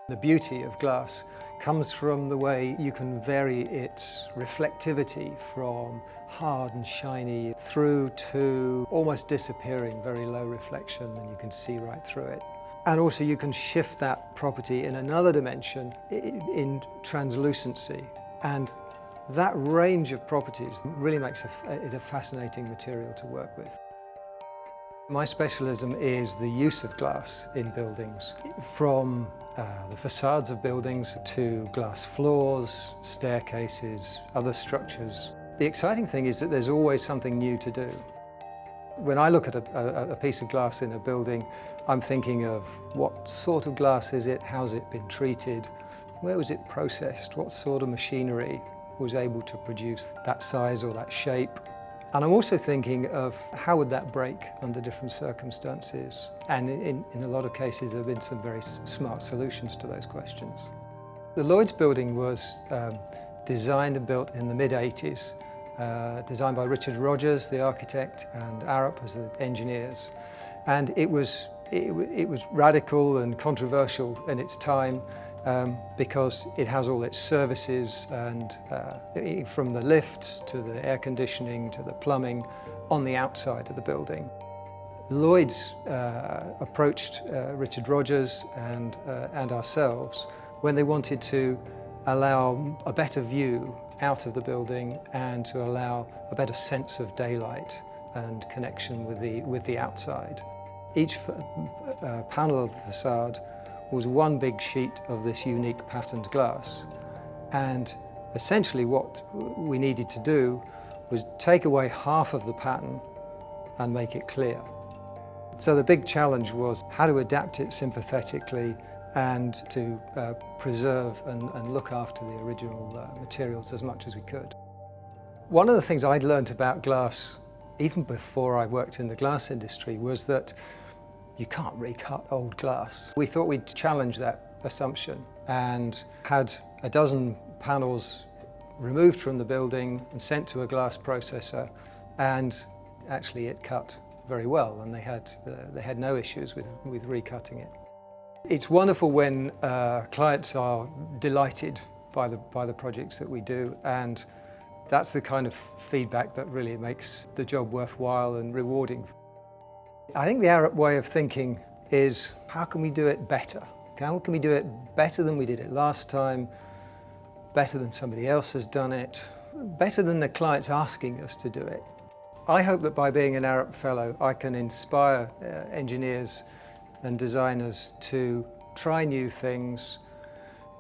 The beauty of glass comes from the way you can vary its reflectivity from hard and shiny through to almost disappearing, very low reflection, and you can see right through it. And also you can shift that property in another dimension in translucency. And that range of properties really makes it a fascinating material to work with. My specialism is the use of glass in buildings, from the facades of buildings to glass floors, staircases, other structures. The exciting thing is that there's always something new to do. When I look at a piece of glass in a building, I'm thinking of what sort of glass is it, how's it been treated, where was it processed, what sort of machinery was able to produce that size or that shape. And I'm also thinking of how would that break under different circumstances. And in a lot of cases, there have been some very smart solutions to those questions. The Lloyd's building was designed and built in the mid-80s, designed by Richard Rogers, the architect, and Arup as the engineers. And it was radical and controversial in its time, because it has all its services, and from the lifts to the air conditioning to the plumbing on the outside of the building. Lloyd's approached Richard Rogers and ourselves when they wanted to allow a better view out of the building and to allow a better sense of daylight and connection with the outside. Each panel of the facade was one big sheet of this unique patterned glass. And essentially what we needed to do was take away half of the pattern and make it clear. So the big challenge was how to adapt it sympathetically and to preserve and look after the original materials as much as we could. One of the things I'd learnt about glass, even before I worked in the glass industry, was that you can't recut old glass. We thought we'd challenge that assumption and had a dozen panels removed from the building and sent to a glass processor, and actually it cut very well, and they had no issues with recutting it. It's wonderful when clients are delighted by the projects that we do, and that's the kind of feedback that really makes the job worthwhile and rewarding. I think the Arup way of thinking is, how can we do it better? How can we do it better than we did it last time, better than somebody else has done it, better than the client's asking us to do it? I hope that by being an Arup Fellow, I can inspire engineers and designers to try new things,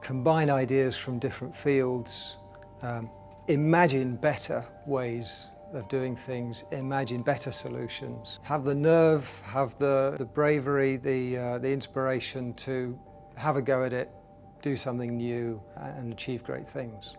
combine ideas from different fields, imagine better ways of doing things, imagine better solutions, have the nerve, have the bravery, the inspiration to have a go at it, do something new and achieve great things.